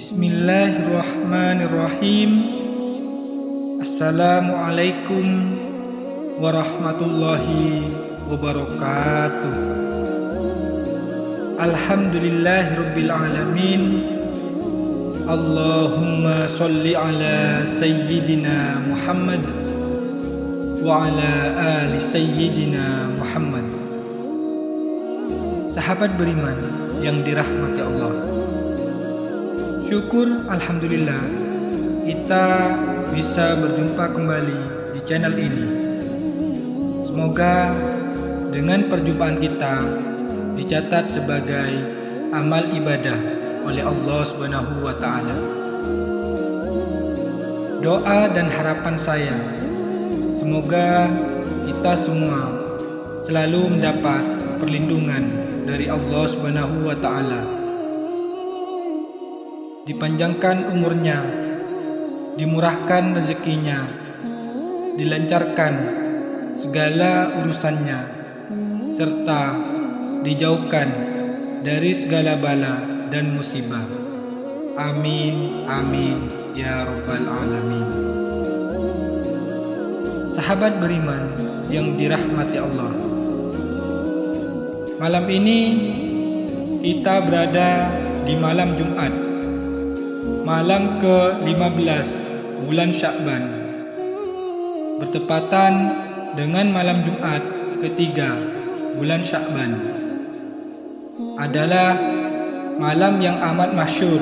Bismillahirrahmanirrahim. Assalamualaikum warahmatullahi wabarakatuh. Alhamdulillahirabbil alamin. Allahumma sholli ala sayyidina Muhammad wa ala ali sayyidina Muhammad. Sahabat beriman yang dirahmati Allah, syukur alhamdulillah kita bisa berjumpa kembali di channel ini. Semoga dengan perjumpaan kita dicatat sebagai amal ibadah oleh Allah Subhanahu wa taala. Doa dan harapan saya, semoga kita semua selalu mendapat perlindungan dari Allah Subhanahu wa taala. Dipanjangkan umurnya, dimurahkan rezekinya, dilancarkan segala urusannya, serta dijauhkan dari segala bala dan musibah. Amin, amin, ya rabbal alamin. Sahabat beriman yang dirahmati Allah, malam ini kita berada di malam Jumat, malam ke-15 bulan Sya'ban, bertepatan dengan malam Jumat ketiga bulan Sya'ban. Adalah malam yang amat masyhur,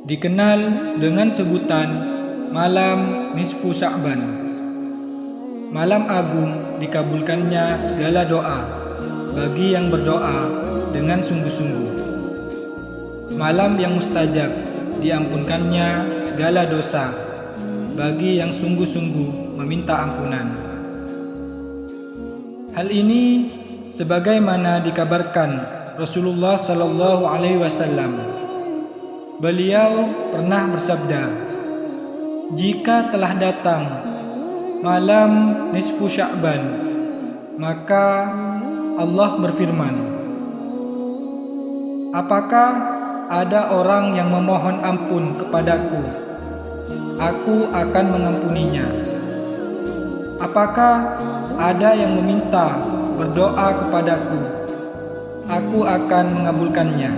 dikenal dengan sebutan malam nisfu Sya'ban. Malam agung dikabulkannya segala doa bagi yang berdoa dengan sungguh-sungguh. Malam yang mustajab diampunkannya segala dosa bagi yang sungguh-sungguh meminta ampunan. Hal ini sebagaimana dikabarkan Rasulullah sallallahu alaihi wasallam. Beliau pernah bersabda, "Jika telah datang malam nisfu Sya'ban, maka Allah berfirman, apakah ada orang yang memohon ampun kepadaku? Aku akan mengampuninya. Apakah ada yang meminta berdoa kepadaku? Aku akan mengabulkannya.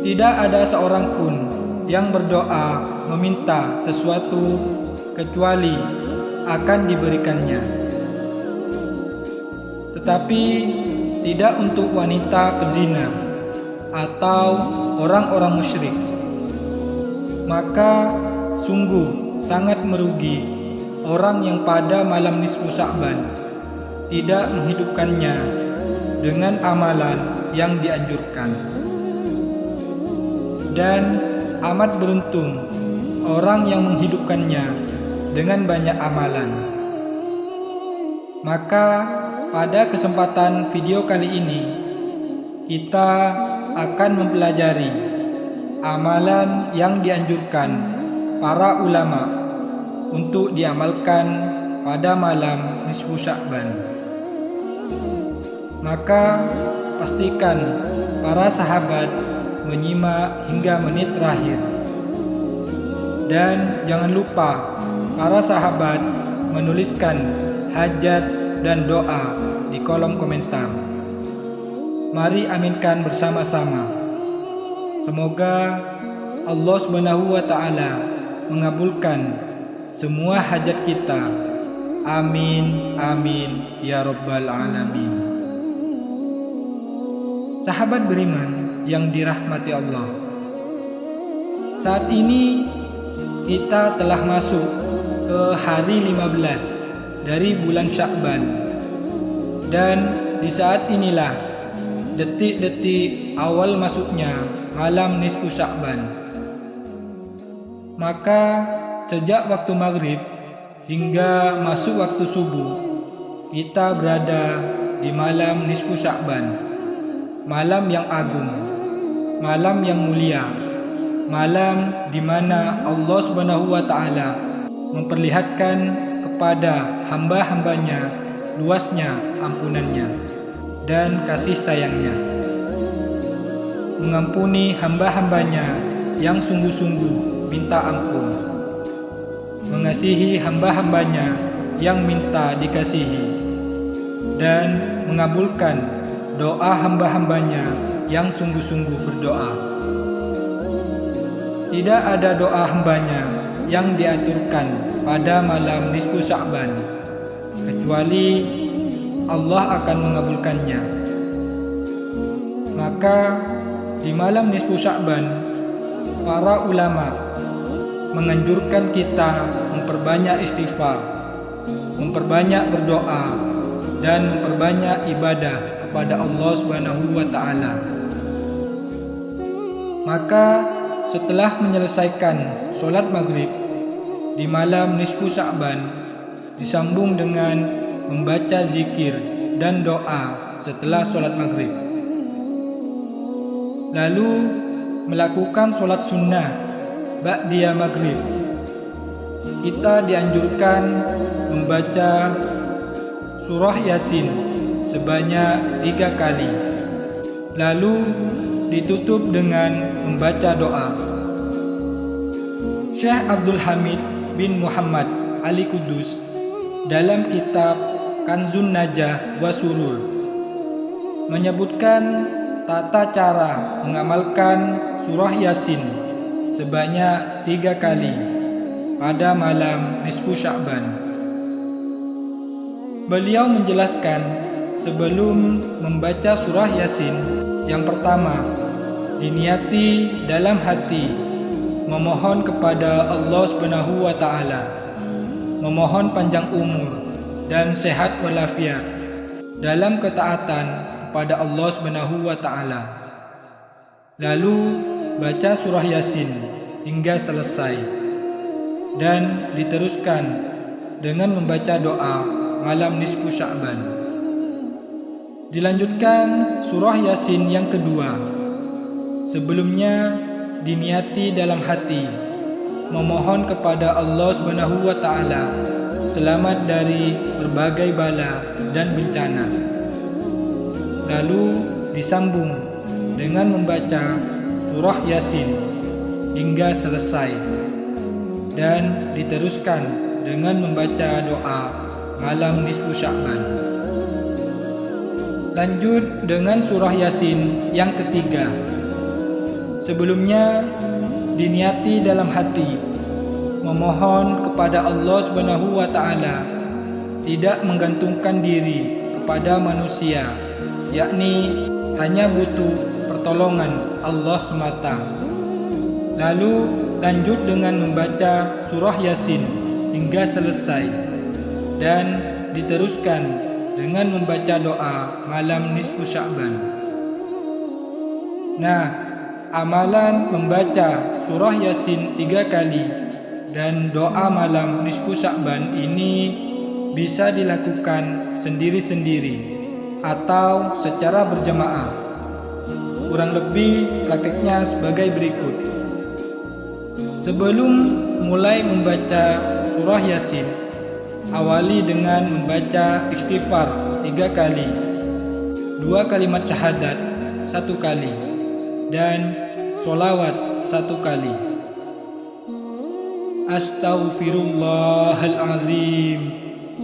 Tidak ada seorang pun yang berdoa meminta sesuatu kecuali akan diberikannya. Tetapi tidak untuk wanita pezina atau orang-orang musyrik. Maka sungguh sangat merugi orang yang pada malam nisfu Sya'ban tidak menghidupkannya dengan amalan yang dianjurkan. Dan amat beruntung orang yang menghidupkannya dengan banyak amalan. Maka pada kesempatan video kali ini kita akan mempelajari amalan yang dianjurkan para ulama untuk diamalkan pada malam nisfu Sya'ban. Maka pastikan para sahabat menyimak hingga menit terakhir. Dan jangan lupa para sahabat menuliskan hajat dan doa di kolom komentar. Mari aminkan bersama-sama. Semoga Allah Subhanahu wa taala mengabulkan semua hajat kita. Amin, amin, ya rabbal alamin. Sahabat beriman yang dirahmati Allah, saat ini kita telah masuk ke hari 15 dari bulan Sya'ban. Dan di saat inilah detik-detik awal masuknya malam nisfu Sya'ban. Maka sejak waktu maghrib hingga masuk waktu subuh, kita berada di malam nisfu Sya'ban. Malam yang agung, malam yang mulia, malam di mana Allah Subhanahu wa taala memperlihatkan kepada hamba-hambanya luasnya ampunannya dan kasih sayangnya. mengampuni hamba-hambanya yang sungguh-sungguh minta ampun, mengasihi hamba-hambanya yang minta dikasihi, dan mengabulkan doa hamba-hambanya yang sungguh-sungguh berdoa. Tidak ada doa hambanya yang diaturkan pada malam nisfu Sya'ban, kecuali Allah akan mengabulkannya. Maka di malam nisfu Sya'ban, para ulama menganjurkan kita memperbanyak istighfar, memperbanyak berdoa, dan memperbanyak ibadah kepada Allah Subhanahu wa Ta'ala. Maka setelah menyelesaikan sholat maghrib di malam nisfu Sya'ban, disambung dengan membaca zikir dan doa setelah sholat maghrib. Lalu melakukan sholat sunnah ba'diyah maghrib. Kita dianjurkan membaca surah Yasin sebanyak 3 kali. Lalu ditutup dengan membaca doa. Syekh Abdul Hamid bin Muhammad Ali Kudus dalam kitab Kanzun Najah wa Surur menyebutkan tata cara mengamalkan surah Yasin sebanyak 3 kali pada malam nisfu Sya'ban. Beliau menjelaskan, sebelum membaca surah Yasin, yang pertama diniati dalam hati memohon kepada Allah Subhanahu wa Ta'ala, memohon panjang umur dan sehat walafiat dalam ketaatan kepada Allah Subhanahu wa Ta'ala. Lalu baca surah Yasin hingga selesai dan diteruskan dengan membaca doa malam nisfu Sya'ban. Dilanjutkan surah Yasin yang kedua. Sebelumnya diniati dalam hati memohon kepada Allah Subhanahu wa Ta'ala selamat dari berbagai bala dan bencana. Lalu disambung dengan membaca surah Yasin hingga selesai dan diteruskan dengan membaca doa malam nisfu Sya'ban. Lanjut dengan surah Yasin yang ketiga. Sebelumnya diniati dalam hati memohon kepada Allah Subhanahu wa Ta'ala tidak menggantungkan diri kepada manusia, yakni hanya butuh pertolongan Allah semata. Lalu lanjut dengan membaca surah Yasin hingga selesai dan diteruskan dengan membaca doa malam nisfu Sya'ban. Nah, amalan membaca surah Yasin 3 kali dan doa malam nisfu Sya'ban ini bisa dilakukan sendiri-sendiri atau secara berjamaah. Kurang lebih praktiknya sebagai berikut. Sebelum mulai membaca surah Yasin, awali dengan membaca istighfar 3 kali, 2 kalimat syahadat 1 kali, dan sholawat 1 kali. Astaghfirullahalazim,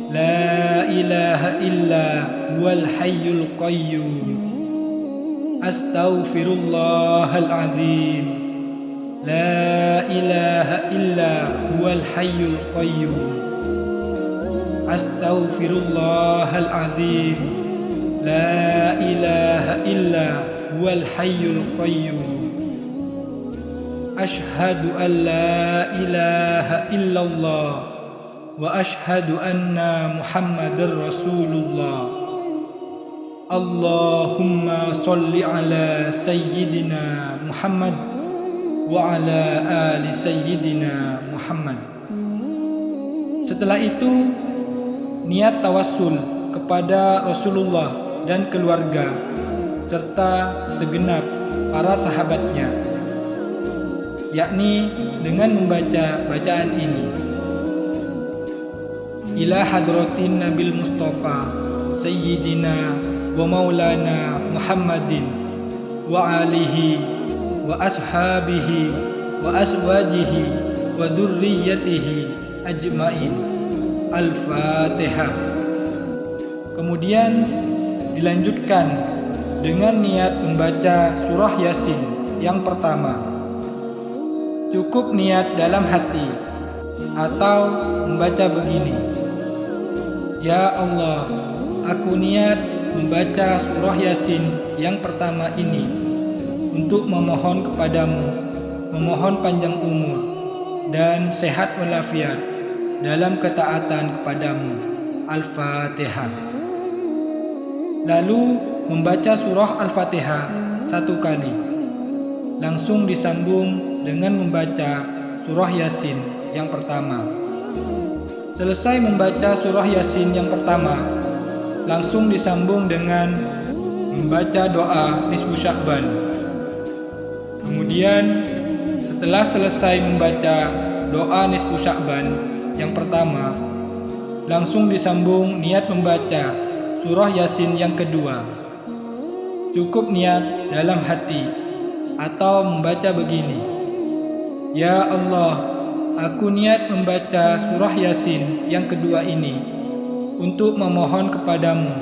la ilaha illa huwal hayyul qayyum. Astaghfirullahalazim, la ilaha illa huwal hayyul qayyum. Astaghfirullahalazim, la ilaha illa huwal hayyul qayyum. Ashhadu an la ilaha illallah wa ashhadu anna Muhammadar Rasulullah. Allahumma salli ala sayyidina Muhammad wa ala ali sayyidina Muhammad. Setelah itu niat tawassul kepada Rasulullah dan keluarga serta segenap para sahabatnya, yakni dengan membaca bacaan ini: ila hadratin Nabil Mustafa Sayyidina wa Maulana Muhammadin wa alihi wa ashabihi wa aswajihi wa dzurriyyatihi ajmain. Al-Fatihah. Kemudian dilanjutkan dengan niat membaca surah Yasin yang pertama. Cukup niat dalam hati atau membaca begini: Ya Allah, aku niat membaca surah Yasin yang pertama ini untuk memohon kepadamu, memohon panjang umur dan sehat walafiat dalam ketaatan kepadamu. Al-Fatihah. Lalu membaca surah Al-Fatihah 1 kali. Langsung disambung dengan membaca surah Yasin yang pertama. Selesai membaca surah Yasin yang pertama, langsung disambung dengan membaca doa nisfu Sya'ban. Kemudian setelah selesai membaca doa nisfu Sya'ban yang pertama, langsung disambung niat membaca surah Yasin yang kedua. Cukup niat dalam hati atau membaca begini: Ya Allah, aku niat membaca surah Yasin yang kedua ini untuk memohon kepadamu,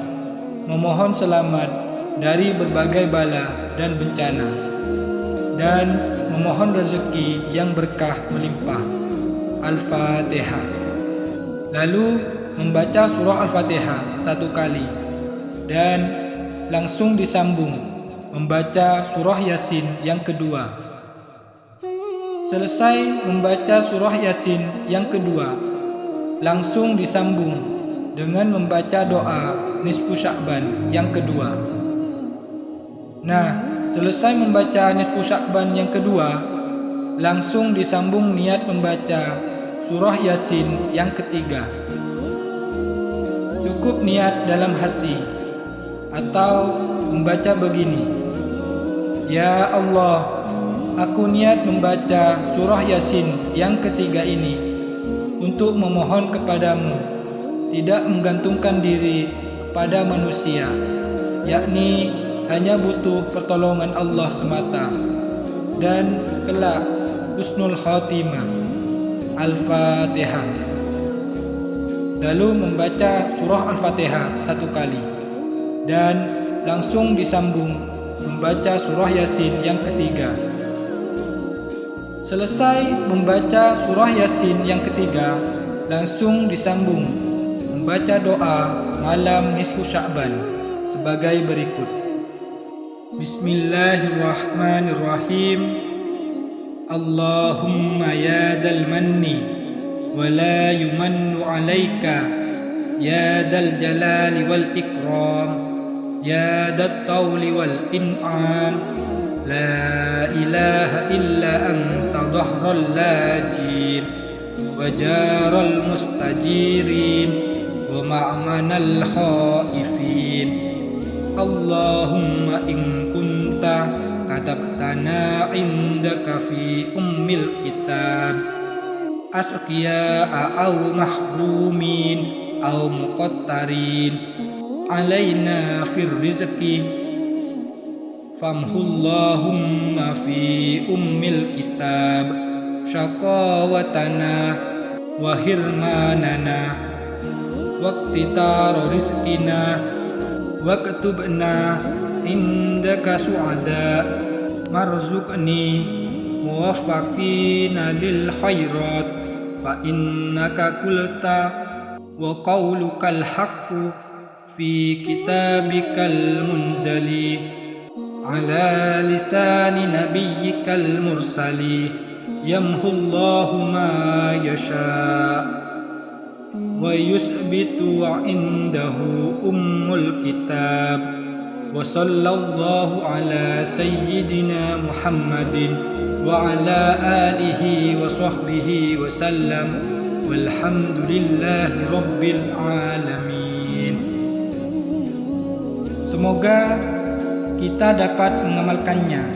memohon selamat dari berbagai bala dan bencana, dan memohon rezeki yang berkah melimpah. Al-Fatihah. Lalu membaca surah Al-Fatihah 1 kali dan langsung disambung membaca surah Yasin yang kedua. Selesai membaca surah Yasin yang kedua, langsung disambung dengan membaca doa nisfu Sya'ban yang kedua. Nah, selesai membaca nisfu Sya'ban yang kedua, langsung disambung niat membaca surah Yasin yang ketiga. Cukup niat dalam hati atau membaca begini: Ya Allah, aku niat membaca surah Yasin yang ketiga ini untuk memohon kepadamu, tidak menggantungkan diri kepada manusia, yakni hanya butuh pertolongan Allah semata, dan kelak husnul khatimah. Al-Fatihah. Lalu membaca surah Al-Fatihah 1 kali dan langsung disambung membaca surah Yasin yang ketiga. Selesai membaca surah Yasin yang ketiga, langsung disambung membaca doa malam nisfu Sya'ban sebagai berikut: Bismillahirrahmanirrahim. Allahumma ya dal manni wa la yumannu alayka, ya dal jalali wal ikram, ya dat tawli wal in'am, la ilaha illa anta dhahral lajim wa jaral mustajirin wa ma'manal khaifin. Allahumma in kunta katabtana indaka fi ummil kitab asqiya'a aw mahrumin aw muqattarin alaina fir rizqi famhullahumma fi ummil kitab syaqawatana wa hirmanana waqtitara rizqina waktubna indaka su'ada marzuqni muwaffaqina lil khairat fa innaka qulta wa qawlukal haqqu fi kitabikal munzali ala lisani nabiyyikal mursali yamhullahu ma yasha wa yusbitu indahu ummul kitab. Wa sallallahu ala sayyidina Muhammadin wa ala alihi wa sahbihi wa sallam walhamdulillahi rabbil alamin. Semoga kita dapat mengamalkannya.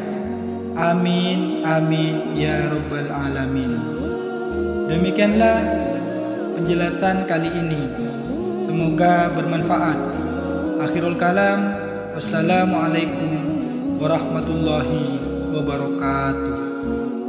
Amin, amin ya rabbal alamin. Demikianlah penjelasan kali ini. Semoga bermanfaat. Akhirul kalam. Wassalamualaikum warahmatullahi wabarakatuh.